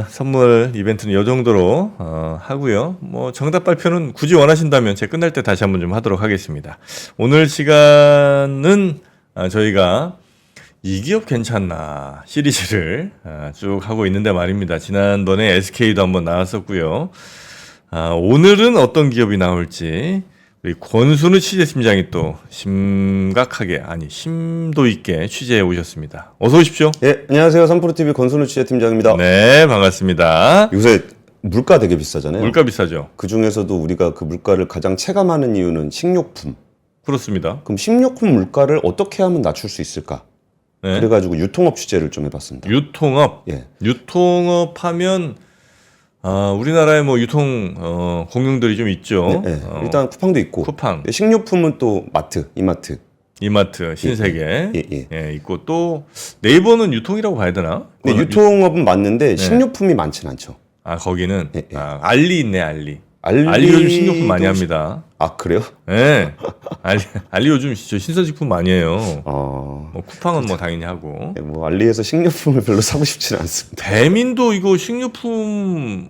선물 이벤트는 이 정도로 하고요. 뭐 정답 발표는 굳이 원하신다면 제가 끝날 때 다시 한번 좀 하도록 하겠습니다. 오늘 시간은 저희가 이 기업 괜찮나 시리즈를 쭉 하고 있는데 말입니다. 지난번에 SK도 한번 나왔었고요. 오늘은 어떤 기업이 나올지 우리 권순우 취재팀장이 또 심각하게 심도 있게 취재해 오셨습니다. 어서 오십시오. 예, 안녕하세요. 3프로TV 권순우 취재팀장입니다. 네, 반갑습니다. 요새 물가 되게 비싸잖아요. 물가 비싸죠. 그 중에서도 우리가 그 물가를 가장 체감하는 이유는 식료품. 그렇습니다. 그럼 식료품 물가를 어떻게 하면 낮출 수 있을까? 네. 그래가지고 유통업 취재를 좀 해봤습니다. 유통업. 예. 유통업 하면 우리나라에 뭐 유통 공룡들이 좀 있죠. 예, 예. 일단 쿠팡도 있고. 쿠팡, 식료품은 또 마트, 이마트. 이마트, 신세계 예. 있고 또 네이버는 유통이라고 봐야 되나? 근데 유통업은 맞는데 식료품이 많진 않죠. 거기는 예. 알리 있네, 알리. 알리 알리 요즘 식료품 많이 합니다. 아, 그래요? 네. 알리 요즘 신선식품 많이 해요. 뭐 쿠팡은 뭐 당연히 하고. 뭐 알리에서 식료품을 별로 사고 싶지는 않습니다. 배민도 이거 식료품으로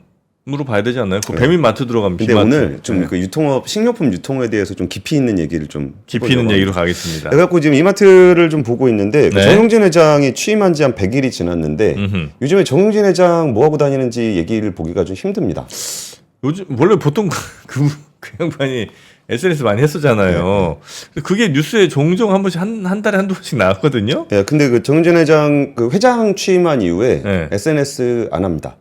봐야 되지 않나요? 그 배민 마트 들어가면 근데 비마트. 오늘 좀 그 유통업, 식료품 유통에 대해서 좀 깊이 있는 얘기를 좀 깊이 있는 얘기로 가겠습니다. 그래갖고 지금 이마트를 좀 보고 있는데 네. 정용진 회장이 취임한 지 한 100일이 지났는데 요즘에 정용진 회장 뭐 하고 다니는지 얘기를 보기가 좀 힘듭니다. 요즘 원래 보통 그 양반이 SNS 많이 했었잖아요. 그게 뉴스에 종종 한 번씩 한 달에 한두 번씩 나왔거든요. 예, 근데 그 정용진 회장 그 회장 취임한 이후에 네. SNS 안 합니다.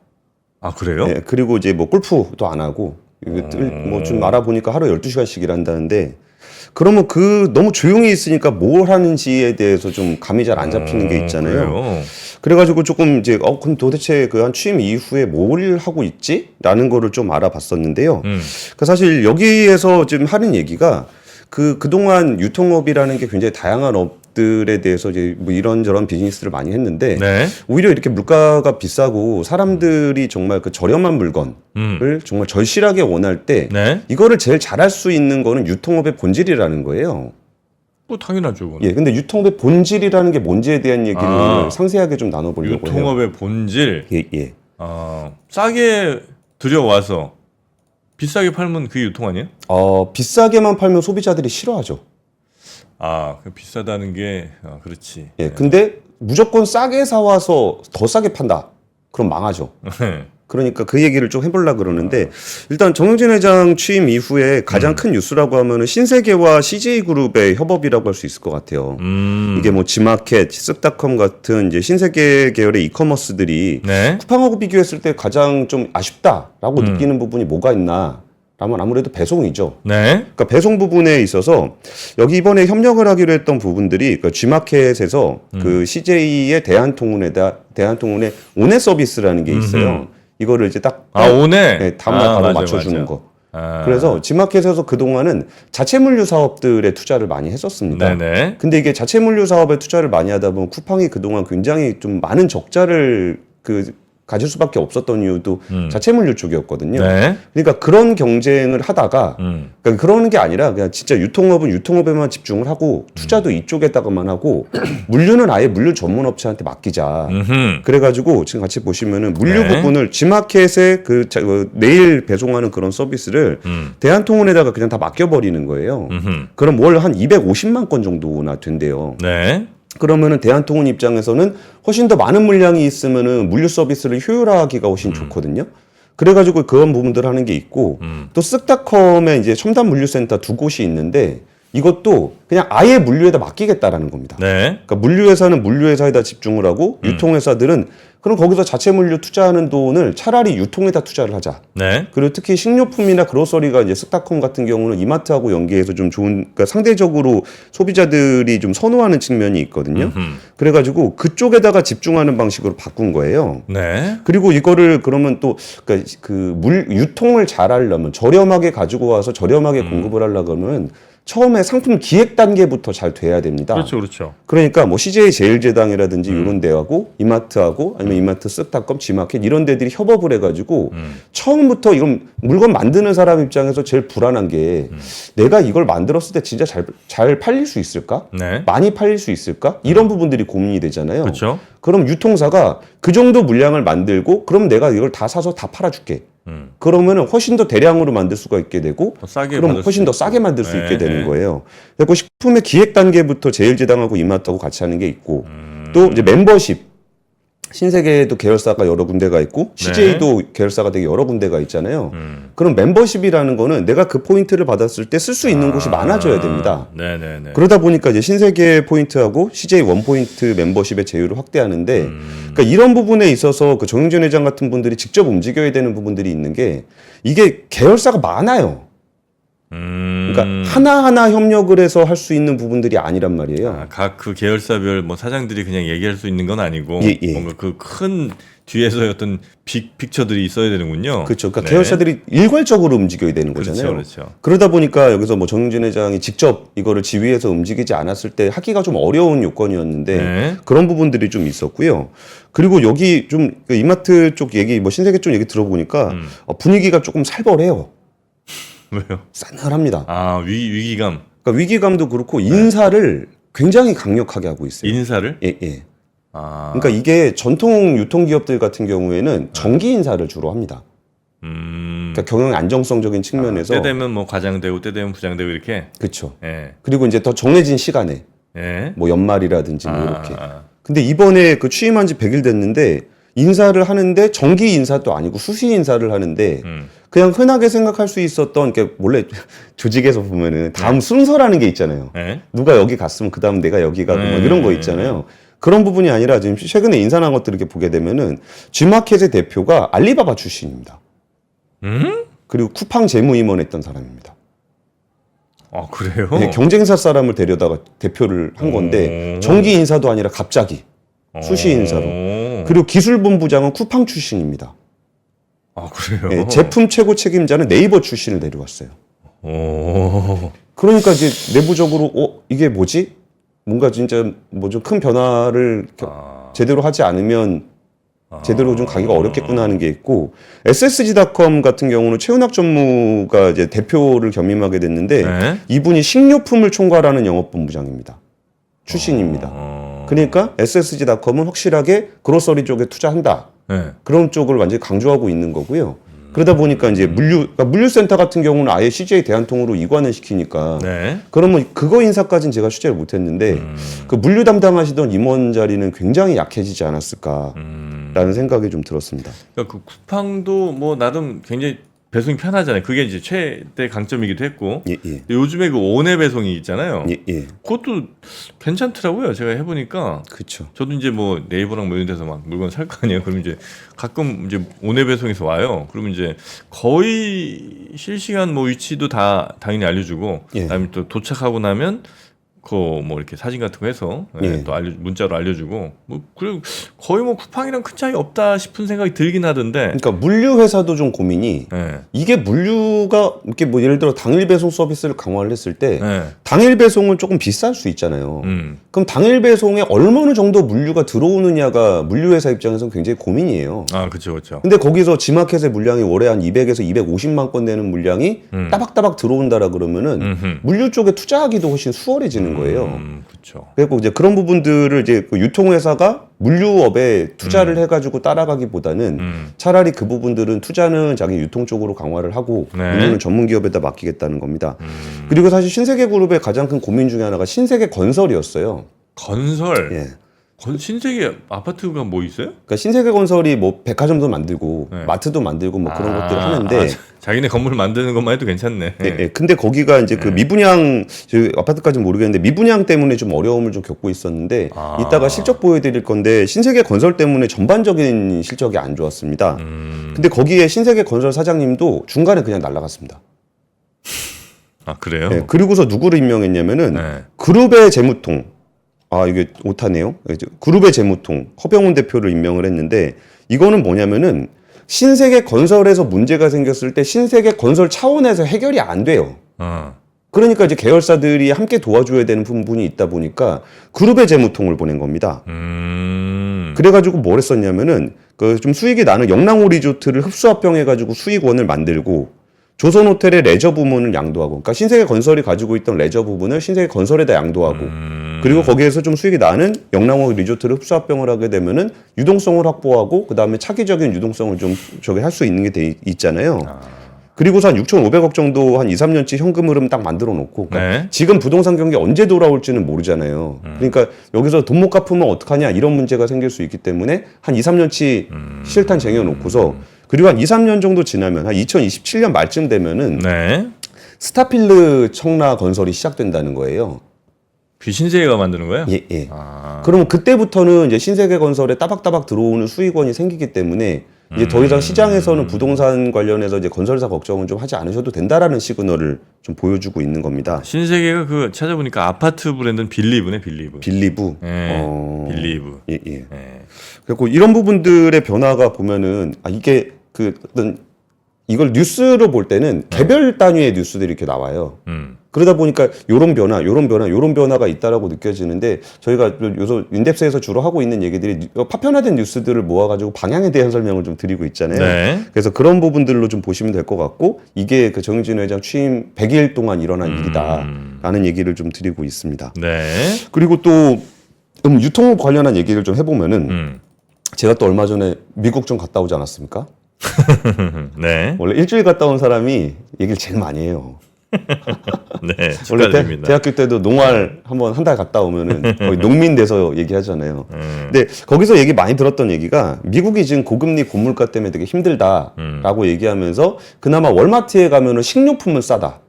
아, 그래요? 예, 그리고 이제 뭐 골프도 안 하고 뭐 좀 알아보니까 하루 12시간씩 일한다는데 그러면 그 너무 조용히 있으니까 뭘 하는지에 대해서 좀 감이 잘 안 잡히는 게 있잖아요. 그래요? 그래가지고 조금 이제 그럼 도대체 그 한 취임 이후에 뭘 하고 있지?라는 거를 좀 알아봤었는데요. 그러니까 사실 여기에서 지금 하는 얘기가 그동안 유통업이라는 게 굉장히 다양한 업들에 대해서 이제 뭐 이런저런 비즈니스를 많이 했는데 네. 오히려 이렇게 물가가 비싸고 사람들이 정말 그 저렴한 물건을 정말 절실하게 원할 때 네. 이거를 제일 잘할 수 있는 거는 유통업의 본질이라는 거예요. 뭐 당연하죠. 그건. 예, 근데 유통업의 본질이라는 게 뭔지에 대한 얘기를 오늘 상세하게 좀 나눠보려고 해요. 유통업의 본질. 예. 싸게 들여와서 비싸게 팔면 그게 유통 아니에요? 비싸게만 팔면 소비자들이 싫어하죠. 그 비싸다는 게 그렇지. 예, 근데 무조건 싸게 사와서 더 싸게 판다. 그럼 망하죠. 그러니까 그 얘기를 좀 해보려고 그러는데 일단 정용진 회장 취임 이후에 가장 큰 뉴스라고 하면은 신세계와 CJ그룹의 협업이라고 할 수 있을 것 같아요. 이게 뭐 지마켓, 쓱닷컴 같은 이제 신세계 계열의 이커머스들이 네. 쿠팡하고 비교했을 때 가장 좀 아쉽다라고 느끼는 부분이 뭐가 있나? 라면 아무래도 배송이죠. 네. 그러니까 배송 부분에 있어서 여기 이번에 협력을 하기로 했던 부분들이 그 G마켓에서 그 CJ의 대한통운의 오네 서비스라는 게 있어요. 이거를 이제 딱 오네. 네, 다음날 바로 맞아, 맞춰주는 맞아. 거. 그래서 G마켓에서 그동안은 자체물류 사업들에 투자를 많이 했었습니다. 네네. 근데 이게 자체물류 사업에 투자를 많이 하다 보면 쿠팡이 그동안 굉장히 좀 많은 적자를 가질 수밖에 없었던 이유도 자체물류 쪽이었거든요. 네. 그러니까 그런 경쟁을 하다가 그러니까 그러는 게 아니라 그냥 진짜 유통업은 유통업에만 집중을 하고 투자도 이쪽에다가만 하고 물류는 아예 물류 전문 업체한테 맡기자. 그래가지고 지금 같이 보시면은 물류 네. 부분을 G마켓에 내일 배송하는 그런 서비스를 대한통운에다가 그냥 다 맡겨버리는 거예요. 그럼 월 한 250만 건 정도나 된대요. 네. 그러면은 대한통운 입장에서는 훨씬 더 많은 물량이 있으면은 물류 서비스를 효율화하기가 훨씬 좋거든요. 그래가지고 그런 부분들 하는 게 있고 또 쓱닷컴에 이제 첨단 물류센터 2곳이 있는데 이것도 그냥 아예 물류에다 맡기겠다라는 겁니다. 네. 그러니까 물류회사는 물류회사에다 집중을 하고 유통회사들은 그럼 거기서 자체 물류 투자하는 돈을 차라리 유통에다 투자를 하자. 네. 그리고 특히 식료품이나 그로서리가 이제 쓱닷컴 같은 경우는 이마트하고 연계해서 좀 좋은, 그러니까 상대적으로 소비자들이 좀 선호하는 측면이 있거든요. 그래가지고 그쪽에다가 집중하는 방식으로 바꾼 거예요. 네. 그리고 이거를 그러면 또, 그러니까 유통을 잘 하려면 저렴하게 가지고 와서 저렴하게 공급을 하려면 처음에 상품 기획 단계부터 잘 돼야 됩니다. 그렇죠, 그렇죠. 그러니까 뭐 CJ 제일제당이라든지 이런 데하고 이마트하고 아니면 이마트 쓱닷컴, 지마켓 이런 데들이 협업을 해가지고 처음부터 이런 물건 만드는 사람 입장에서 제일 불안한 게 내가 이걸 만들었을 때 진짜 잘 팔릴 수 있을까? 네. 많이 팔릴 수 있을까? 이런 부분들이 고민이 되잖아요. 그렇죠. 그럼 유통사가 그 정도 물량을 만들고 그럼 내가 이걸 다 사서 다 팔아줄게. 그러면은 훨씬 더 대량으로 만들 수가 있게 되고 더 싸게 그럼 받을 훨씬 수 더 있고. 싸게 만들 수 네, 있게 되는 네. 거예요. 그리고 식품의 기획 단계부터 제일제당하고 이마트하고 같이 하는 게 있고 또 이제 멤버십 신세계에도 계열사가 여러 군데가 있고 CJ도 계열사가 되게 여러 군데가 있잖아요. 그럼 멤버십이라는 거는 내가 그 포인트를 받았을 때 쓸 수 있는 곳이 많아져야 됩니다. 네네네. 그러다 보니까 이제 신세계 포인트하고 CJ 원 포인트 멤버십의 제휴를 확대하는데, 그러니까 이런 부분에 있어서 그 정영진 회장 같은 분들이 직접 움직여야 되는 부분들이 있는 게 이게 계열사가 많아요. 그러니까 하나하나 협력을 해서 할 수 있는 부분들이 아니란 말이에요. 각 그 계열사별 뭐 사장들이 그냥 얘기할 수 있는 건 아니고 예, 예. 뭔가 그 큰 뒤에서 어떤 픽처들이 있어야 되는군요. 그렇죠. 그러니까 네. 계열사들이 일괄적으로 움직여야 되는 그렇죠, 거잖아요. 그렇죠. 그러다 보니까 여기서 뭐 정영진 회장이 직접 이거를 지휘해서 움직이지 않았을 때 하기가 좀 어려운 요건이었는데 네. 그런 부분들이 좀 있었고요. 그리고 여기 좀 그 이마트 쪽 얘기, 뭐 신세계 쪽 얘기 들어보니까 분위기가 조금 살벌해요. 왜요? 싸늘합니다. 아 위기감. 그러니까 위기감도 그렇고 인사를 굉장히 강력하게 하고 있어요. 인사를? 예, 예. 아. 그러니까 이게 전통 유통기업들 같은 경우에는 정기 인사를 주로 합니다. 그러니까 경영 안정성적인 측면에서 때 되면 뭐 과장되고 때 되면 부장되고 이렇게. 그렇죠. 예. 그리고 이제 더 정해진 시간에 예. 뭐 연말이라든지 뭐 이렇게. 아. 근데 이번에 그 취임한 지 100일 됐는데 인사를 하는데 정기 인사도 아니고 수시 인사를 하는데 그냥 흔하게 생각할 수 있었던 게 원래 조직에서 보면은 다음 순서라는 게 있잖아요. 예. 누가 여기 갔으면 그 다음 내가 여기 가고 뭐 이런 거 있잖아요. 그런 부분이 아니라 지금 최근에 인사한 것들 이렇게 보게 되면은 G마켓의 대표가 알리바바 출신입니다. 그리고 쿠팡 재무임원 했던 사람입니다. 아 그래요? 네, 경쟁사 사람을 데려다가 대표를 한 건데 정기 인사도 아니라 갑자기 수시 인사로. 그리고 기술본부장은 쿠팡 출신입니다. 아 그래요? 네, 제품 최고 책임자는 네이버 출신을 데려왔어요. 오. 그러니까 이제 내부적으로 이게 뭐지? 뭔가 진짜 뭐 좀 큰 변화를 제대로 하지 않으면 제대로 좀 가기가 어렵겠구나 하는 게 있고 SSG닷컴 같은 경우는 최은학 전무가 이제 대표를 겸임하게 됐는데 네. 이분이 식료품을 총괄하는 영업본부장입니다. 출신입니다. 그러니까 SSG닷컴은 확실하게 그로서리 쪽에 투자한다. 네. 그런 쪽을 완전히 강조하고 있는 거고요. 그러다 보니까 이제 그러니까 물류센터 같은 경우는 아예 CJ 대한통으로 이관을 시키니까 네. 그러면 그거 인사까지는 제가 취재를 못했는데 그 물류 담당하시던 임원 자리는 굉장히 약해지지 않았을까라는 생각이 좀 들었습니다. 그러니까 그 쿠팡도 뭐 나름 굉장히 배송이 편하잖아요. 그게 이제 최대 강점이기도 했고. 예, 예. 근데 요즘에 그 온회 배송이 있잖아요. 예, 예. 그것도 괜찮더라고요. 제가 해보니까. 그렇죠. 저도 이제 뭐 네이버랑 뭐 이런 데서 막 물건 살 거 아니에요. 그러면 이제 가끔 이제 온회 배송에서 와요. 그러면 이제 거의 실시간 뭐 위치도 다 당연히 알려주고, 예. 그다음에 또 도착하고 나면 그 뭐 이렇게 사진 같은 거 해서 예. 또 문자로 알려주고, 뭐 그리고 거의 뭐 쿠팡이랑 큰 차이 없다 싶은 생각이 들긴 하던데. 그러니까 물류 회사도 좀 고민이 예. 이게 물류가 이렇게 뭐 예를 들어 당일 배송 서비스를 강화를 했을 때 예. 당일 배송은 조금 비쌀 수 있잖아요. 그럼 당일 배송에 얼마나 정도 물류가 들어오느냐가 물류 회사 입장에서는 굉장히 고민이에요. 아, 그렇죠, 그렇죠. 근데 거기서 G마켓의 물량이 월에 한 200에서 250만 건 되는 물량이 따박따박 들어온다라 그러면은 물류 쪽에 투자하기도 훨씬 수월해지는 거예요. 그렇죠. 그리고 이제 그런 부분들을 이제 그 유통회사가 물류업에 투자를 해가지고 따라가기보다는 차라리 그 부분들은 투자는 자기 유통 쪽으로 강화를 하고 네. 물류는 전문 기업에다 맡기겠다는 겁니다. 그리고 사실 신세계그룹의 가장 큰 고민 중에 하나가 신세계 건설이었어요. 건설. 예. 신세계 아파트가 뭐 있어요? 그러니까 신세계건설이 뭐 백화점도 만들고 네. 마트도 만들고 뭐 그런 것들을 하는데 자기네 건물 만드는 것만 해도 괜찮네. 예, 예. 근데 거기가 이제 그 미분양, 아파트까지는 모르겠는데 미분양 때문에 좀 어려움을 좀 겪고 있었는데 이따가 실적 보여드릴 건데 신세계 건설 때문에 전반적인 실적이 안 좋았습니다. 근데 거기에 신세계 건설 사장님도 중간에 그냥 날아갔습니다. 아 그래요? 예, 그리고서 누구를 임명했냐면은 네. 그룹의 재무통, 이게 오타네요. 그룹의 재무통 허병훈 대표를 임명을 했는데 이거는 뭐냐면은 신세계 건설에서 문제가 생겼을 때 신세계 건설 차원에서 해결이 안 돼요. 그러니까 이제 계열사들이 함께 도와줘야 되는 부분이 있다 보니까 그룹의 재무통을 보낸 겁니다. 그래가지고 뭘 했었냐면은 그 좀 수익이 나는 영랑호 리조트를 흡수합병해가지고 수익원을 만들고 조선호텔의 레저 부문을 양도하고, 그러니까 신세계 건설이 가지고 있던 레저 부분을 신세계 건설에다 양도하고, 그리고 거기에서 좀 수익이 나는 영랑호 리조트를 흡수합병을 하게 되면은 유동성을 확보하고, 그 다음에 차기적인 유동성을 좀 저기 할 수 있는 게 돼 있잖아요. 그리고서 한 6,500억 정도 한 2, 3년치 현금 흐름 딱 만들어 놓고, 그러니까 지금 부동산 경기 언제 돌아올지는 모르잖아요. 그러니까 여기서 돈 못 갚으면 어떡하냐 이런 문제가 생길 수 있기 때문에 한 2, 3년치 실탄 쟁여놓고서, 그리고 한 2, 3년 정도 지나면 한 2027년 말쯤 되면은 스타필드 청라 건설이 시작된다는 거예요. 신세계가 만드는 거예요? 예, 예. 그러면 그때부터는 이제 신세계 건설에 따박따박 들어오는 수익원이 생기기 때문에 이제 더 이상 시장에서는 부동산 관련해서 이제 건설사 걱정은 좀 하지 않으셔도 된다라는 시그널을 좀 보여주고 있는 겁니다. 신세계가 그 찾아보니까 아파트 브랜드는 빌리브네, 빌리브. 빌리브. 빌리브. 예, 예. 그리고 이런 부분들의 변화가 보면은 이게 그 어떤 이걸 뉴스로 볼 때는 개별 단위의 뉴스들이 이렇게 나와요. 그러다 보니까 요런 변화가 있다라고 느껴지는데, 저희가 요새 인덱스에서 주로 하고 있는 얘기들이 파편화된 뉴스들을 모아가지고 방향에 대한 설명을 좀 드리고 있잖아요. 네. 그래서 그런 부분들로 좀 보시면 될 것 같고, 이게 그 정영진 회장 취임 100일 동안 일어난 일이다라는 얘기를 좀 드리고 있습니다. 네. 그리고 또 유통업 관련한 얘기를 좀 해보면은 제가 또 얼마 전에 미국 좀 갔다 오지 않았습니까? 네. 원래 일주일 갔다 온 사람이 얘기를 제일 많이 해요. 네. 원래 축하드립니다. 대학교 때도 농활 한번 한 달 갔다 오면은 거의 농민 돼서 얘기하잖아요. 근데 거기서 얘기 많이 들었던 얘기가, 미국이 지금 고금리 고물가 때문에 되게 힘들다라고 얘기하면서 그나마 월마트에 가면은 식료품은 싸다.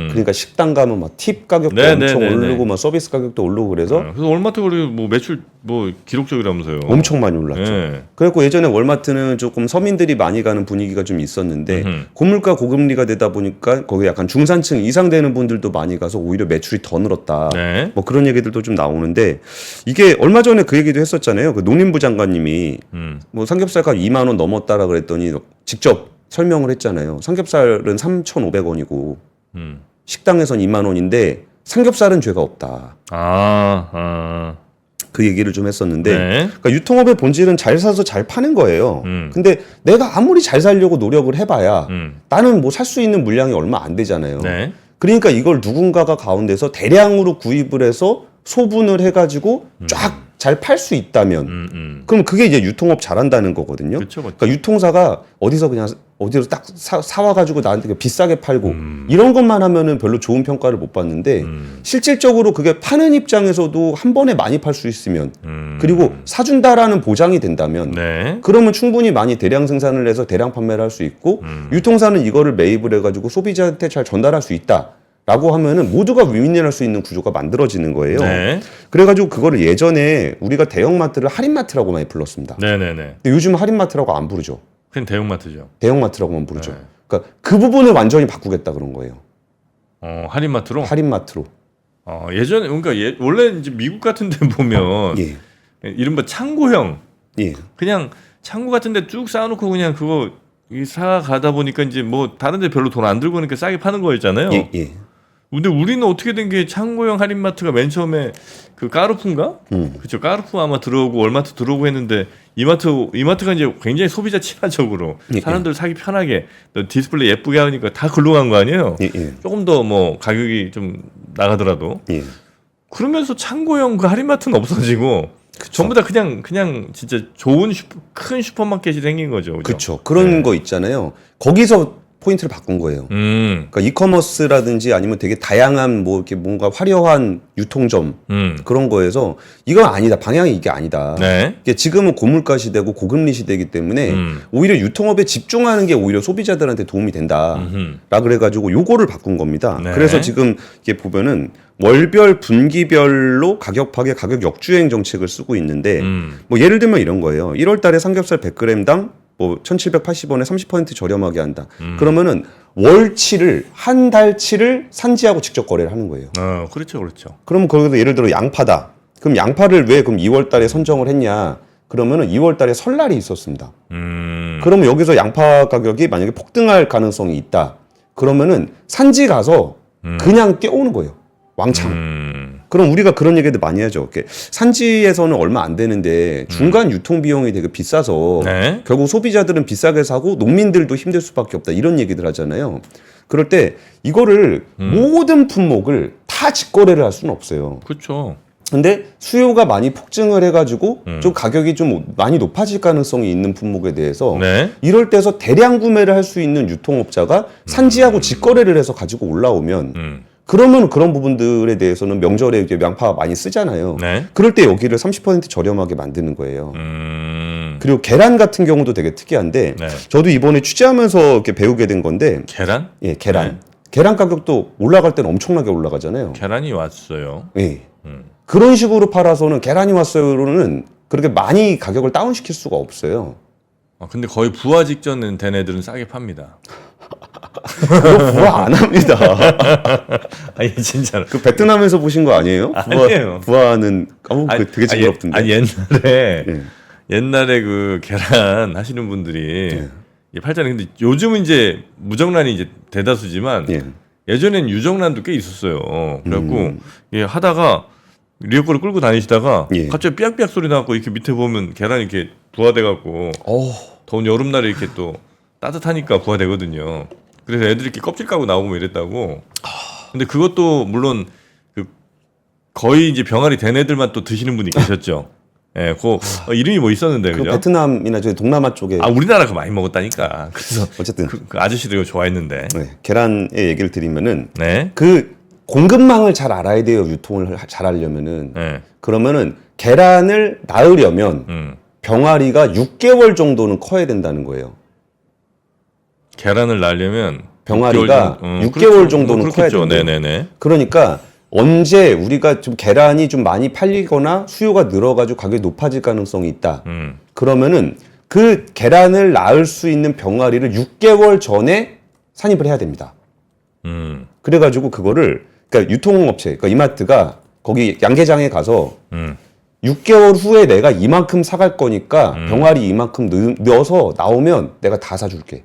그러니까 식당 가면 막 팁 가격도 엄청 오르고 막 서비스 가격도 오르고 그래서 그래서 월마트 거리 뭐 매출 뭐 기록적이라면서요. 엄청 많이 올랐죠. 네. 그래갖고 예전에 월마트는 조금 서민들이 많이 가는 분위기가 좀 있었는데 고물가 고금리가 되다 보니까 거기 약간 중산층 이상 되는 분들도 많이 가서 오히려 매출이 더 늘었다. 네. 뭐 그런 얘기들도 좀 나오는데, 이게 얼마 전에 그 얘기도 했었잖아요. 그 농림부 장관님이 뭐 삼겹살값 2만 원 넘었다라 그랬더니 직접 설명을 했잖아요. 삼겹살은 3,500원이고 식당에선 2만 원인데 삼겹살은 죄가 없다. 그 얘기를 좀 했었는데, 그러니까 유통업의 본질은 잘 사서 잘 파는 거예요. 근데 내가 아무리 잘 살려고 노력을 해봐야 나는 뭐 살 수 있는 물량이 얼마 안 되잖아요. 네. 그러니까 이걸 누군가가 가운데서 대량으로 구입을 해서 소분을 해가지고 쫙 잘 팔 수 있다면, 그럼 그게 이제 유통업 잘한다는 거거든요. 그쵸, 그쵸. 그러니까 유통사가 어디서 딱 사와가지고 나한테 비싸게 팔고 이런 것만 하면은 별로 좋은 평가를 못 받는데, 실질적으로 그게 파는 입장에서도 한 번에 많이 팔 수 있으면, 그리고 사준다라는 보장이 된다면, 네. 그러면 충분히 많이 대량 생산을 해서 대량 판매를 할 수 있고, 유통사는 이거를 매입을 해가지고 소비자한테 잘 전달할 수 있다 라고 하면은 모두가 윈윈할 수 있는 구조가 만들어지는 거예요. 네. 그래가지고 그거를 예전에 우리가 대형마트를 할인마트라고 많이 불렀습니다. 네네네. 근데 요즘 할인마트라고 안 부르죠. 그냥 대형마트죠. 대형마트라고만 부르죠. 네. 그러니까 그 부분을 완전히 바꾸겠다 그런 거예요. 할인마트로? 할인마트로. 예전에, 그러니까 원래 이제 미국 같은 데 보면 예. 이른바 창고형. 예. 그냥 창고 같은 데 쭉 쌓아놓고 그냥 그거 사가다 보니까 이제 뭐 다른 데 별로 돈 안 들고 그러니까 싸게 파는 거였잖아요. 예. 예. 근데 우리는 어떻게 된 게 창고형 할인마트가 맨 처음에 그 까르푸인가? 그쵸. 까르푸 아마 들어오고 월마트 들어오고 했는데 이마트가 이제 굉장히 소비자 친화적으로 예, 사람들 사기 편하게 또 디스플레이 예쁘게 하니까 다 글로 간 거 아니에요? 예. 예. 조금 더 뭐 가격이 좀 나가더라도. 예. 그러면서 창고형 그 할인마트는 없어지고 전부 다 그냥 진짜 좋은 큰 슈퍼마켓이 생긴 거죠. 그죠? 그렇죠. 그런 거 있잖아요. 거기서 포인트를 바꾼 거예요. 그러니까 이커머스라든지 아니면 되게 다양한 뭐 이렇게 뭔가 화려한 유통점 그런 거에서 이건 아니다. 방향이 이게 아니다. 네. 이게 지금은 고물가 시대고 고금리 시대이기 때문에 오히려 유통업에 집중하는 게 오히려 소비자들한테 도움이 된다. 라 그래가지고 요거를 바꾼 겁니다. 네. 그래서 지금 이게 보면은 월별 분기별로 가격 파괴 가격 역주행 정책을 쓰고 있는데 뭐 예를 들면 이런 거예요. 1월 달에 삼겹살 100g당 뭐 1,780원에 30% 저렴하게 한다. 그러면은 월치를 한 달치를 산지하고 직접 거래를 하는 거예요. 그렇죠. 그러면 거기서 예를 들어 양파다. 그럼 양파를 왜 그럼 2월 달에 선정을 했냐? 그러면은 2월 달에 설날이 있었습니다. 그러면 여기서 양파 가격이 만약에 폭등할 가능성이 있다. 그러면은 산지 가서 그냥 떼오는 거예요. 왕창. 그럼 우리가 그런 얘기도 많이 하죠. 이렇게 산지에서는 얼마 안 되는데 중간 유통 비용이 되게 비싸서 네. 결국 소비자들은 비싸게 사고 농민들도 힘들 수밖에 없다. 이런 얘기들 하잖아요. 그럴 때 이거를 모든 품목을 다 직거래를 할 수는 없어요. 그렇죠. 근데 수요가 많이 폭증을 해가지고 좀 가격이 좀 많이 높아질 가능성이 있는 품목에 대해서 네. 이럴 때서 대량 구매를 할 수 있는 유통업자가 산지하고 직거래를 해서 가지고 올라오면 그러면 그런 부분들에 대해서는 명절에 이제 양파 많이 쓰잖아요. 네. 그럴 때 여기를 30% 저렴하게 만드는 거예요. 그리고 계란 같은 경우도 되게 특이한데 네. 저도 이번에 취재하면서 이렇게 배우게 된 건데 계란? 예, 계란. 계란 가격도 올라갈 때는 엄청나게 올라가잖아요. 계란이 왔어요. 예. 그런 식으로 팔아서는 계란이 왔어요로는 그렇게 많이 가격을 다운시킬 수가 없어요. 근데 거의 부화 직전 된 애들은 싸게 팝니다. 그거 부화 안 합니다. 아니 진짜로. 그 베트남에서 보신 거 아니에요? 아니에요. 부화는 되게 징그럽던데. 옛날에 그 계란 하시는 분들이 팔잖아요. 근데 요즘은 이제 무정란이 이제 대다수지만 예전엔 유정란도 꽤 있었어요. 그래갖고 하다가 리어커를 끌고 다니시다가 갑자기 삐약삐약 소리 나갖고 이렇게 밑에 보면 계란이 이렇게 부화돼갖고 더운 여름날에 이렇게 또 따뜻하니까 부화되거든요. 그래서 애들이 이렇게 껍질 까고 나오고 이랬다고. 근데 그것도 물론 그 거의 이제 병아리 된 애들만 또 드시는 분이 계셨죠. 예, 그 이름이 뭐 있었는데 그 그죠? 베트남이나 저희 동남아 쪽에 우리나라 그 많이 먹었다니까. 그래서 어쨌든 그 아저씨들 이거 좋아했는데. 계란의 얘기를 드리면은 네. 그 공급망을 잘 알아야 돼요. 유통을 잘 하려면은. 네. 그러면은 계란을 낳으려면 병아리가 6개월 정도는 커야 된다는 거예요. 계란을 낳으려면 병아리가 6개월 그렇죠. 정도는 커야 된대요. 네네네. 그러니까 언제 우리가 좀 계란이 좀 많이 팔리거나 수요가 늘어가지고 가격이 높아질 가능성이 있다. 그러면은 그 계란을 낳을 수 있는 병아리를 6개월 전에 산입을 해야 됩니다. 그래가지고 그거를 그러니까 유통업체, 그러니까 이마트가 거기 양계장에 가서 6개월 후에 내가 이만큼 사갈 거니까 병아리 이만큼 넣어서 나오면 내가 다 사줄게.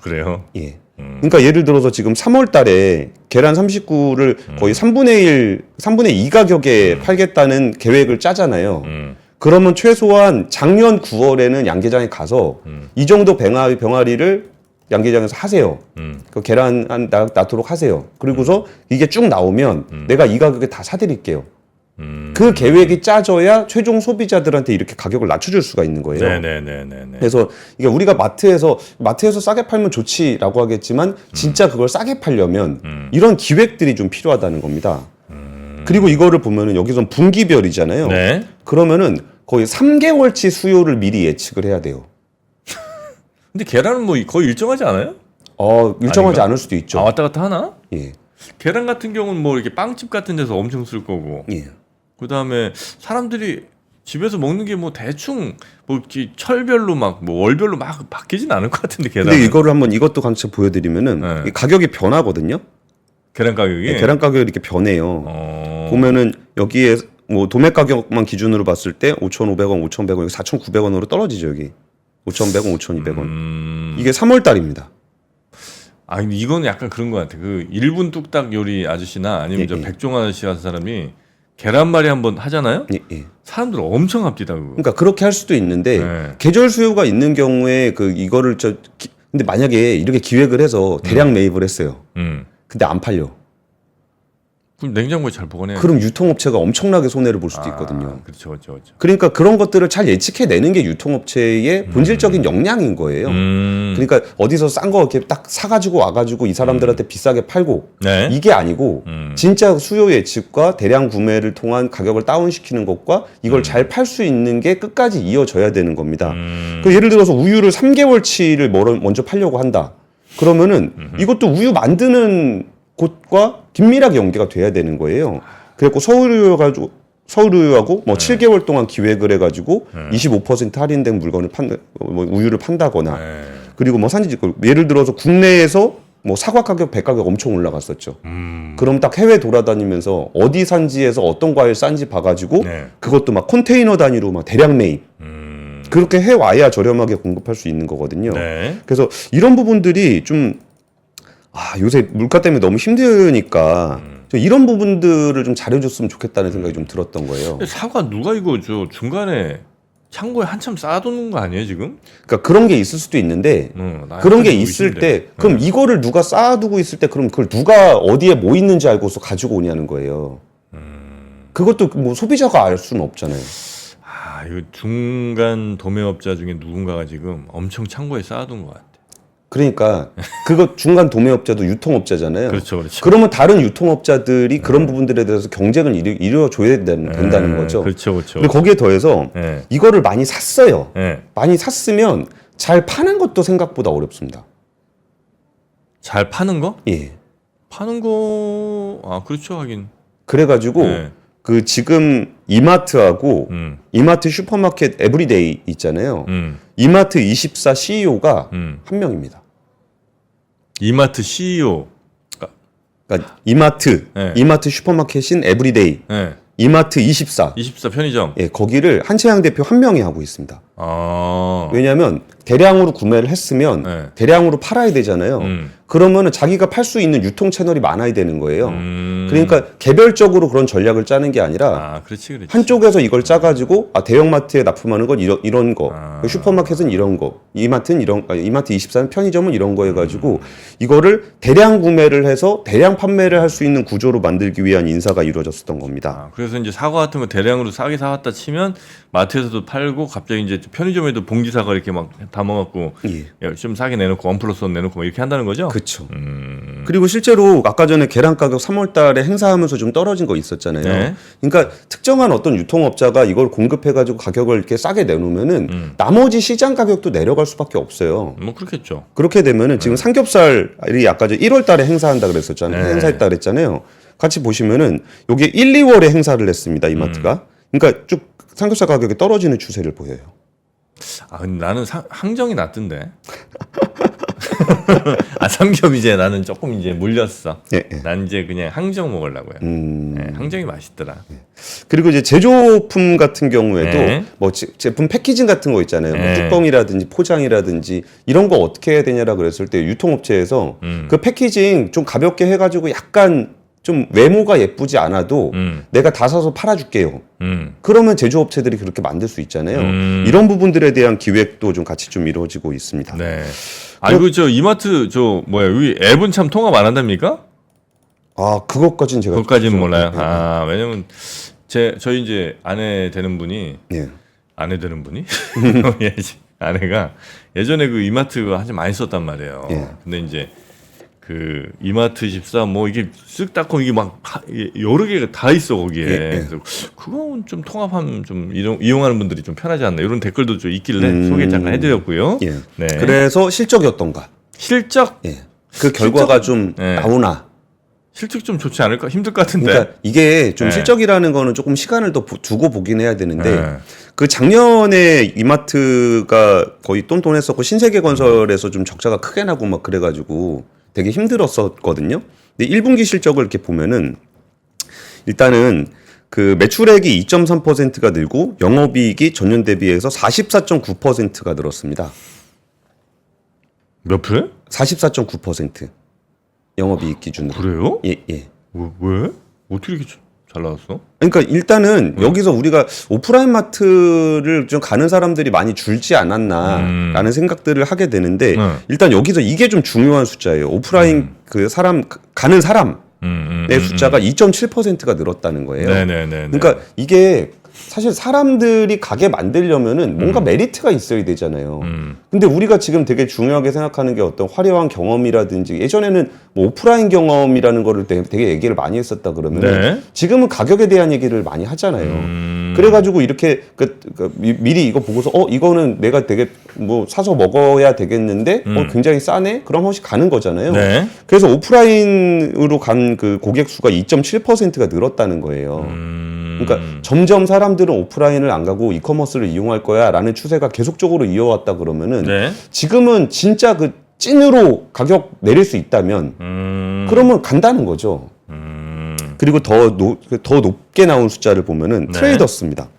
그래요? 예. 그러니까 예를 들어서 지금 3월 달에 계란 39를 거의 3분의 2 가격에 팔겠다는 계획을 짜잖아요. 그러면 최소한 작년 9월에는 양계장에 가서 이 정도 병아리를 양계장에서 하세요. 그 계란 낳도록 하세요. 그리고서 이게 쭉 나오면 내가 이 가격에 다 사드릴게요. 그 계획이 짜져야 최종 소비자들한테 이렇게 가격을 낮춰줄 수가 있는 거예요. 네네네네. 그래서 이게 우리가 마트에서 싸게 팔면 좋지라고 하겠지만 진짜 그걸 싸게 팔려면 이런 기획들이 좀 필요하다는 겁니다. 그리고 이거를 보면은 여기선 분기별이잖아요. 네. 그러면은 거의 3개월치 수요를 미리 예측을 해야 돼요. 근데 계란은 뭐 거의 일정하지 않아요? 일정하지 아닌가? 않을 수도 있죠. 왔다 갔다 하나? 예. 계란 같은 경우는 뭐 이렇게 빵집 같은 데서 엄청 쓸 거고. 예. 그다음에 사람들이 집에서 먹는 게 뭐 대충 뭐 이렇게 철별로 막 뭐 월별로 막 바뀌진 않을 것 같은데 계란. 근데 이거를 한번 이것도 같이 보여드리면은 네. 이 가격이 변하거든요. 계란 가격이. 네, 계란 가격이 이렇게 변해요. 보면은 여기에 뭐 도매 가격만 기준으로 봤을 때 5,500원, 5,100원, 여기 4,900원으로 떨어지죠 여기. 5,100원, 5,200원. 이게 3월 달입니다. 근데 이건 약간 그런 것 같아. 그 1분 뚝딱 요리 아저씨나 아니면 저 예. 백종 아저씨 같은 사람이 계란말이 한번 하잖아요. 예. 사람들 엄청 합디다 그거. 그러니까 그렇게 할 수도 있는데 네. 계절 수요가 있는 경우에 이거를 근데 만약에 이렇게 기획을 해서 대량 매입을 했어요. 근데 안 팔려. 그럼 냉장고에 잘 보관해야 그럼 유통업체가 엄청나게 손해를 볼 수도 있거든요. 그렇죠. 그러니까 그런 것들을 잘 예측해내는 게 유통업체의 본질적인 역량인 거예요. 그러니까 어디서 싼 거 이렇게 딱 사가지고 와가지고 이 사람들한테 비싸게 팔고 네. 이게 아니고 진짜 수요 예측과 대량 구매를 통한 가격을 다운시키는 것과 이걸 잘 팔 수 있는 게 끝까지 이어져야 되는 겁니다. 그 예를 들어서 우유를 3개월치를 먼저 팔려고 한다. 그러면은 이것도 우유 만드는 곳과 긴밀하게 연계가 돼야 되는 거예요. 그래갖고 서울우유하고 뭐 7개월 동안 기획을 해가지고 25% 할인된 물건을 우유를 판다거나 그리고 뭐 예를 들어서 국내에서 뭐 사과 가격, 배 가격 엄청 올라갔었죠. 그럼 딱 해외 돌아다니면서 어디 산지에서 어떤 과일 싼지 봐가지고 그것도 막 컨테이너 단위로 막 대량 매입. 그렇게 해와야 저렴하게 공급할 수 있는 거거든요. 그래서 이런 부분들이 좀 요새 물가 때문에 너무 힘드니까 좀 이런 부분들을 좀 잘해줬으면 좋겠다는 생각이 좀 들었던 거예요. 근데 사과 누가 이거 저 중간에 창고에 한참 쌓아두는 거 아니에요 지금? 그러니까 그런 게 있을 수도 있는데 나 그런 게 약간 있을 의심돼. 때 그럼 이거를 누가 쌓아두고 있을 때 그럼 그걸 누가 어디에 뭐 있는지 알고서 가지고 오냐는 거예요. 그것도 뭐 소비자가 알 수는 없잖아요. 이거 중간 도매업자 중에 누군가가 지금 엄청 창고에 쌓아둔 것 같아. 그러니까 그거 중간 도매업자도 유통업자잖아요. 그렇죠, 그렇죠. 그러면 다른 유통업자들이 그런 부분들에 대해서 경쟁을 이루어줘야 된다는 거죠. 그렇죠, 그렇죠. 그리고 거기에 더해서 네. 이거를 많이 샀어요. 네. 많이 샀으면 잘 파는 것도 생각보다 어렵습니다. 잘 파는 거? 예. 파는 거, 그렇죠, 하긴. 그래가지고 네. 그 지금 이마트하고 이마트 슈퍼마켓 에브리데이 있잖아요. 이마트 24 CEO가 한 명입니다. 이마트 CEO. 그러니까 이마트, 네. 이마트 슈퍼마켓인 에브리데이, 네. 이마트 24. 24 편의점. 예, 거기를 한채양 대표 한 명이 하고 있습니다. 왜냐하면 대량으로 구매를 했으면 네. 대량으로 팔아야 되잖아요. 그러면은 자기가 팔 수 있는 유통 채널이 많아야 되는 거예요. 그러니까 개별적으로 그런 전략을 짜는 게 아니라 그렇지, 그렇지. 한쪽에서 이걸 짜가지고 대형마트에 납품하는 건 이런 거, 슈퍼마켓은 이런 거, 이마트는 이마트 24는 편의점은 이런 거 해가지고 이거를 대량 구매를 해서 대량 판매를 할 수 있는 구조로 만들기 위한 인사가 이루어졌었던 겁니다. 그래서 이제 사과 같은 거 대량으로 싸게 사왔다 치면 마트에서도 팔고 갑자기 이제 편의점에도 봉지 사과 이렇게 막 담아갖고 예. 좀 싸게 내놓고 1+1 내놓고 막 이렇게 한다는 거죠? 그렇죠. 그리고 실제로 아까 전에 계란 가격 3월달에 행사하면서 좀 떨어진 거 있었잖아요. 네. 그러니까 특정한 어떤 유통업자가 이걸 공급해가지고 가격을 이렇게 싸게 내놓으면은 나머지 시장 가격도 내려갈 수밖에 없어요. 뭐 그렇겠죠. 그렇게 되면은 지금 삼겹살이 아까 1월달에 행사한다 그랬었잖아요. 네. 행사했다 그랬잖아요. 같이 보시면은 요게 1, 2월에 행사를 했습니다. 이마트가. 그러니까 쭉 삼겹살 가격이 떨어지는 추세를 보여요. 근데 나는 항정이 낫던데. 삼겹 이제 나는 조금 이제 물렸어. 예, 예. 난 이제 그냥 항정 먹으려고요. 네, 항정이 맛있더라. 그리고 이제 제조품 같은 경우에도 네. 뭐 제품 패키징 같은 거 있잖아요. 뭐 네. 뚜껑이라든지 포장이라든지 이런 거 어떻게 해야 되냐라 그랬을 때 유통업체에서 그 패키징 좀 가볍게 해가지고 약간 좀 외모가 예쁘지 않아도 내가 다 사서 팔아줄게요. 그러면 제조업체들이 그렇게 만들 수 있잖아요. 이런 부분들에 대한 기획도 좀 같이 좀 이루어지고 있습니다. 네. 이거 저 이마트 여기 앱은 참 통합 안 한답니까? 그것까지는 제가 그것까지는 몰라요. 네. 왜냐면 저희 이제 아내 되는 분이 예. 아내 되는 분이 아내가 예전에 그 이마트 한참 많이 썼단 말이에요. 예. 근데 이제 그 이마트 24 뭐 이게 쓱 닦고 이게 막 여러 개가 다 있어 거기에. 예, 예. 그래서 그건 좀 통합하면 좀 이용하는 분들이 좀 편하지 않나 이런 댓글도 좀 있길래 소개 잠깐 해드렸고요. 예. 네. 그래서 실적이었던가. 실적 예. 그 결과가 좀 네. 나오나. 실적 좀 좋지 않을까? 힘들 것 같은데. 그러니까 이게 좀 네. 실적이라는 거는 조금 시간을 더 두고 보긴 해야 되는데 네. 그 작년에 이마트가 거의 똔똔했었고 신세계건설에서 좀 적자가 크게 나고 막 그래가지고 되게 힘들었었거든요. 근데 1분기 실적을 이렇게 보면은 일단은 그 매출액이 2.3%가 늘고 영업이익이 전년 대비해서 44.9%가 늘었습니다. 몇 프로? 44.9% 영업이익 기준으로. 그래요? 예, 예. 왜? 어떻게 이렇게 잘 나왔어? 그러니까 일단은 여기서 우리가 오프라인 마트를 좀 가는 사람들이 많이 줄지 않았나라는 생각들을 하게 되는데 일단 여기서 이게 좀 중요한 숫자예요. 오프라인 그 사람 가는 사람의 숫자가 2.7%가 늘었다는 거예요. 네네네. 그러니까 이게 사실 사람들이 가게 만들려면은 뭔가 메리트가 있어야 되잖아요. 근데 우리가 지금 되게 중요하게 생각하는 게 어떤 화려한 경험이라든지 예전에는 뭐 오프라인 경험이라는 거를 되게 얘기를 많이 했었다 그러면 네. 지금은 가격에 대한 얘기를 많이 하잖아요. 그래가지고 이렇게 미리 이거 보고서 이거는 내가 되게 뭐 사서 먹어야 되겠는데 굉장히 싸네? 그럼 한 번씩 가는 거잖아요. 네. 그래서 오프라인으로 간 그 고객 수가 2.7%가 늘었다는 거예요. 그러니까 점점 사람들은 오프라인을 안 가고 이커머스를 이용할 거야라는 추세가 계속적으로 이어왔다 그러면은 네. 지금은 진짜 그 찐으로 가격 내릴 수 있다면 그러면 간다는 거죠. 그리고 더 높게 나온 숫자를 보면은 네. 트레이더스입니다.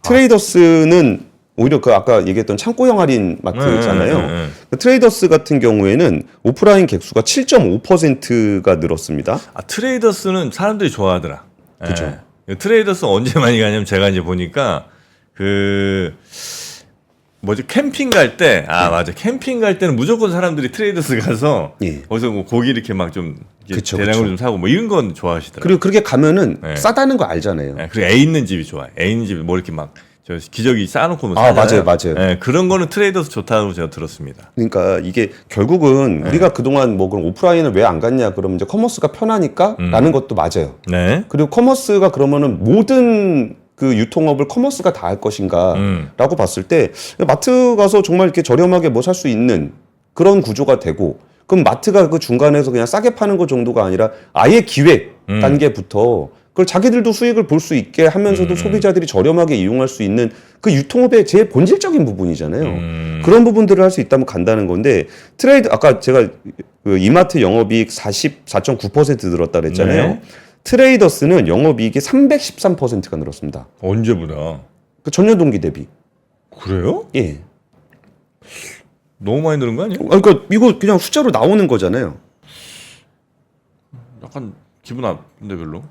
트레이더스는 오히려 그 아까 얘기했던 창고형 할인 마트잖아요. 네. 그 트레이더스 같은 경우에는 오프라인 객수가 7.5%가 늘었습니다. 아, 트레이더스는 사람들이 좋아하더라. 그죠. 예. 트레이더스 언제 많이 가냐면 제가 이제 보니까 그 뭐지 캠핑 갈 때 맞아 캠핑 갈 때는 무조건 사람들이 트레이더스 가서 예. 거기서 뭐 고기 이렇게 막 좀 그쵸, 대량으로 그쵸. 좀 사고 뭐 이런 건 좋아하시더라고요. 그리고 그렇게 가면은 네. 싸다는 거 알잖아요. 예, 그리고 애 있는 집이 좋아요. 애 있는 집이 뭐 이렇게 막 저 기저귀 쌓아놓고 뭐 아, 사잖아요. 맞아요. 예, 그런 거는 트레이더스 좋다고 제가 들었습니다. 그러니까 이게 결국은 우리가 그동안 뭐 그럼 오프라인을 왜 안 갔냐 그러면 이제 커머스가 편하니까 라는 것도 맞아요. 네. 그리고 커머스가 그러면은 모든 그 유통업을 커머스가 다 할 것인가 라고 봤을 때 마트 가서 정말 이렇게 저렴하게 뭐 살 수 있는 그런 구조가 되고 그럼 마트가 그 중간에서 그냥 싸게 파는 것 정도가 아니라 아예 기획 단계부터 그걸 자기들도 수익을 볼 수 있게 하면서도 소비자들이 저렴하게 이용할 수 있는 그 유통업의 제일 본질적인 부분이잖아요. 그런 부분들을 할 수 있다면 간다는 건데 트레이드 아까 제가 그 이마트 영업이익 44.9% 늘었다 그랬잖아요. 네. 트레이더스는 영업이익이 313%가 늘었습니다. 언제보다. 그 전년 동기 대비. 그래요? 예. 너무 많이 늘은 거 아니에요? 그러니까 이거 그냥 숫자로 나오는 거잖아요. 약간 기분 나쁜데 별로.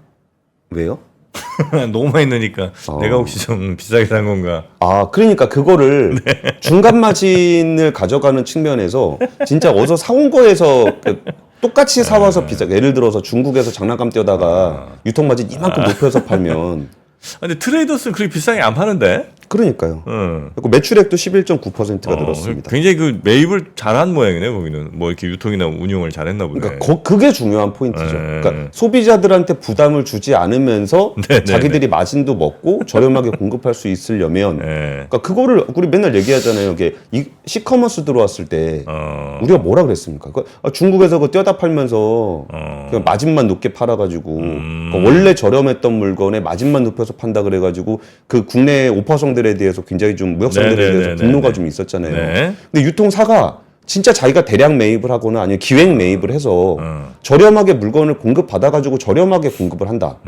왜요? 너무 많이 넣으니까 내가 혹시 좀 비싸게 산 건가? 아, 그러니까 그거를 중간 마진을 가져가는 측면에서 진짜 어디서 사온 거에서 그 똑같이 사와서 비싸게 예를 들어서 중국에서 장난감 떼다가 유통 마진 이만큼 높여서 팔면 근데 트레이더스는 그렇게 비싸게 안 파는데? 그러니까요. 응. 그리고 매출액도 11.9%가 늘었습니다. 굉장히 그 매입을 잘한 모양이네 거기는. 뭐 이렇게 유통이나 운영을 잘했나 보네. 그러니까 그게 중요한 포인트죠. 네. 그러니까 소비자들한테 부담을 주지 않으면서 네, 자기들이 마진도 먹고 저렴하게 공급할 수 있으려면 네. 그러니까 그거를 우리 맨날 얘기하잖아요. 이게 시커머스 들어왔을 때 우리가 뭐라 그랬습니까? 중국에서 그 떼어다 팔면서 그냥 마진만 높게 팔아가지고 그러니까 원래 저렴했던 물건에 마진만 높여서 판다 그래가지고 그 국내 오파성들에 대해서 굉장히 좀 무역상들에 대해서 분노가 좀 있었잖아요. 네. 근데 유통사가 진짜 자기가 대량 매입을 하거나 아니면 기획 매입을 해서 저렴하게 물건을 공급받아가지고 저렴하게 공급을 한다.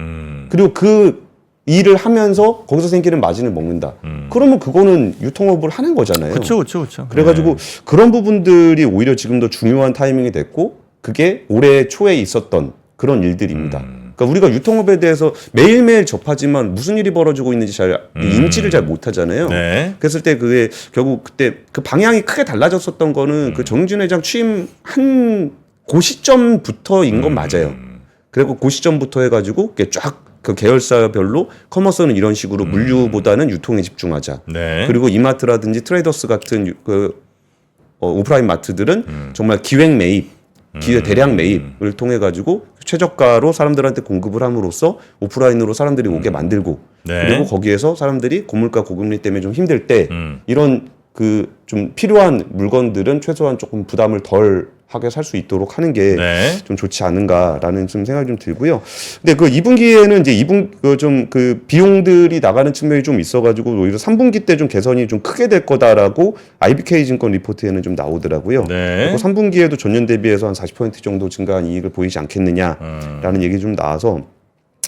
그리고 그 일을 하면서 거기서 생기는 마진을 먹는다. 그러면 그거는 유통업을 하는 거잖아요. 그렇죠. 그래가지고 그런 부분들이 오히려 지금 더 중요한 타이밍이 됐고 그게 올해 초에 있었던 그런 일들입니다. 그러니까 우리가 유통업에 대해서 매일매일 접하지만 무슨 일이 벌어지고 있는지 잘 인지를 잘 못하잖아요. 네. 그랬을 때 그게 결국 그때 그 방향이 크게 달라졌었던 거는 그 정윤진 회장 취임한 그 시점부터인 건 맞아요. 그리고 그 시점부터 해가지고 쫙 그 계열사별로 커머스는 이런 식으로 물류보다는 유통에 집중하자. 네. 그리고 이마트라든지 트레이더스 같은 오프라인 마트들은 정말 기획 매입, 대량 매입을 통해 가지고 최저가로 사람들한테 공급을 함으로써 오프라인으로 사람들이 오게 만들고 네. 그리고 거기에서 사람들이 고물가 고금리 때문에 좀 힘들 때 이런 그 좀 필요한 물건들은 최소한 조금 부담을 덜 하게 살 수 있도록 하는 게 좀 네. 좋지 않은가라는 좀 생각이 좀 들고요. 근데 그 2분기에는 이제 그 비용들이 나가는 측면이 좀 있어가지고 오히려 3분기 때 좀 개선이 좀 크게 될 거다라고 IBK 증권 리포트에는 좀 나오더라고요. 네. 그리고 3분기에도 전년 대비해서 한 40% 정도 증가한 이익을 보이지 않겠느냐라는 얘기 좀 나와서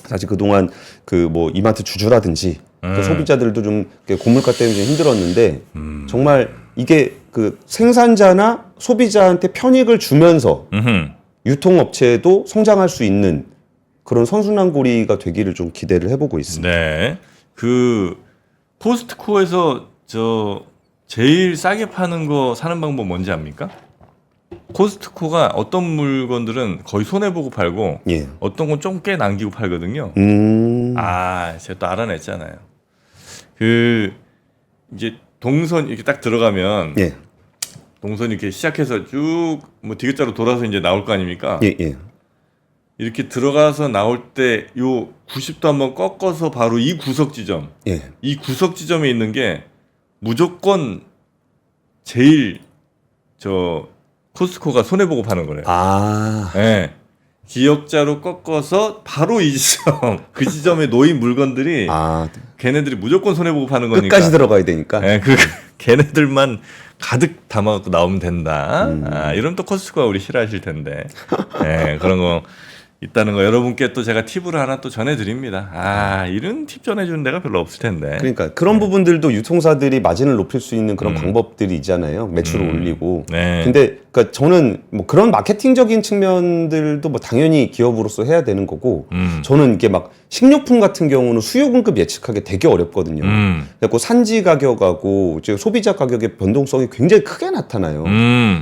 사실 그동안 그 뭐 이마트 주주라든지 그 소비자들도 좀 고물가 때문에 좀 힘들었는데 정말 이게 그 생산자나 소비자한테 편익을 주면서 유통업체도 성장할 수 있는 그런 선순환고리가 되기를 좀 기대를 해보고 있습니다. 네. 그 코스트코에서 저 제일 싸게 파는 거 사는 방법 뭔지 압니까? 코스트코가 어떤 물건들은 거의 손해 보고 팔고 예. 어떤 건 좀 꽤 남기고 팔거든요. 제가 또 알아냈잖아요. 그 이제 동선 이렇게 딱 들어가면 예. 동선 이렇게 시작해서 쭉 뭐 디귿자로 돌아서 이제 나올 거 아닙니까? 예, 예. 이렇게 들어가서 나올 때 요 90도 한번 꺾어서 바로 이 구석 지점, 예. 이 구석 지점에 있는 게 무조건 제일 저 코스트코가 손해 보고 파는 거래요. 네. 기역자로 꺾어서 바로 이 지점, 그 지점에 놓인 물건들이 걔네들이 무조건 손해 보고 파는 거니까 끝까지 들어가야 되니까. 네, 걔네들만 가득 담아갖고 나오면 된다. 이러면 또 코스트코가 우리 싫어하실 텐데. 네, 그런 거 있다는 거 여러분께 또 제가 팁을 하나 또 전해드립니다. 이런 팁 전해주는 데가 별로 없을 텐데. 그러니까 그런 부분들도 유통사들이 마진을 높일 수 있는 그런 방법들이 있잖아요. 매출을 올리고. 네. 근데 그러니까 저는 뭐 그런 마케팅적인 측면들도 뭐 당연히 기업으로서 해야 되는 거고 저는 이게 막 식료품 같은 경우는 수요 공급 예측하기 되게 어렵거든요. 그래서 산지 가격하고 이제 소비자 가격의 변동성이 굉장히 크게 나타나요.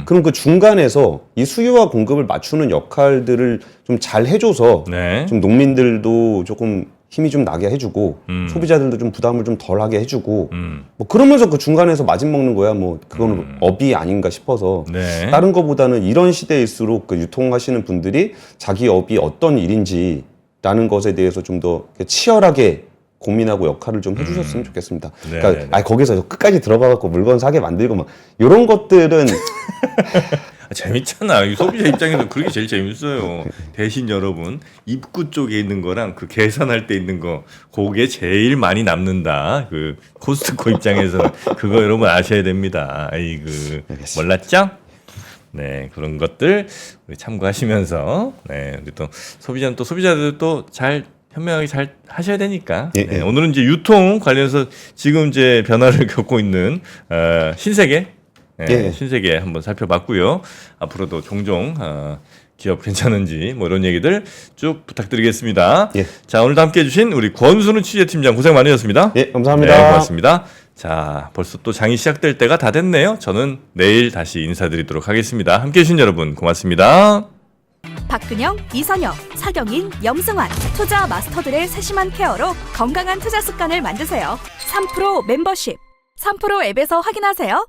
그럼 그 중간에서 이 수요와 공급을 맞추는 역할들을 좀 잘 해줘서 네. 좀 농민들도 조금 힘이 좀 나게 해주고 소비자들도 좀 부담을 좀 덜하게 해주고 뭐 그러면서 그 중간에서 마진 먹는 거야 뭐 그거는 업이 아닌가 싶어서 네. 다른 거보다는 이런 시대일수록 그 유통하시는 분들이 자기 업이 어떤 일인지라는 것에 대해서 좀 더 치열하게 고민하고 역할을 좀 해주셨으면 좋겠습니다. 네, 그러니까 네, 네. 거기서 끝까지 들어가갖고 물건 사게 만들고 막 이런 것들은 재밌잖아. 이 소비자 입장에서 그게 제일 재밌어요. 대신 여러분 입구 쪽에 있는 거랑 그 계산할 때 있는 거 그게 제일 많이 남는다. 그 코스트코 입장에서는 그거 여러분 아셔야 됩니다. 아이고 몰랐죠? 네 그런 것들 우리 참고하시면서 네 우리 또 소비자는 또 소비자들 또 잘 현명하게 잘 하셔야 되니까. 예, 네, 예. 오늘은 이제 유통 관련해서 지금 이제 변화를 겪고 있는 신세계. 네, 예. 신세계 한번 살펴봤고요. 앞으로도 종종 기업 괜찮은지 뭐 이런 얘기들 쭉 부탁드리겠습니다. 예. 자 오늘도 함께해 주신 우리 권순우 취재팀장 고생 많으셨습니다. 예 감사합니다. 네, 고맙습니다. 자 벌써 또 장이 시작될 때가 다 됐네요. 저는 내일 다시 인사드리도록 하겠습니다. 함께해 주신 여러분 고맙습니다. 박근영, 이선영, 사경인, 염승환 투자 마스터들의 세심한 케어로 건강한 투자 습관을 만드세요. 3프로 멤버십 3프로 앱에서 확인하세요.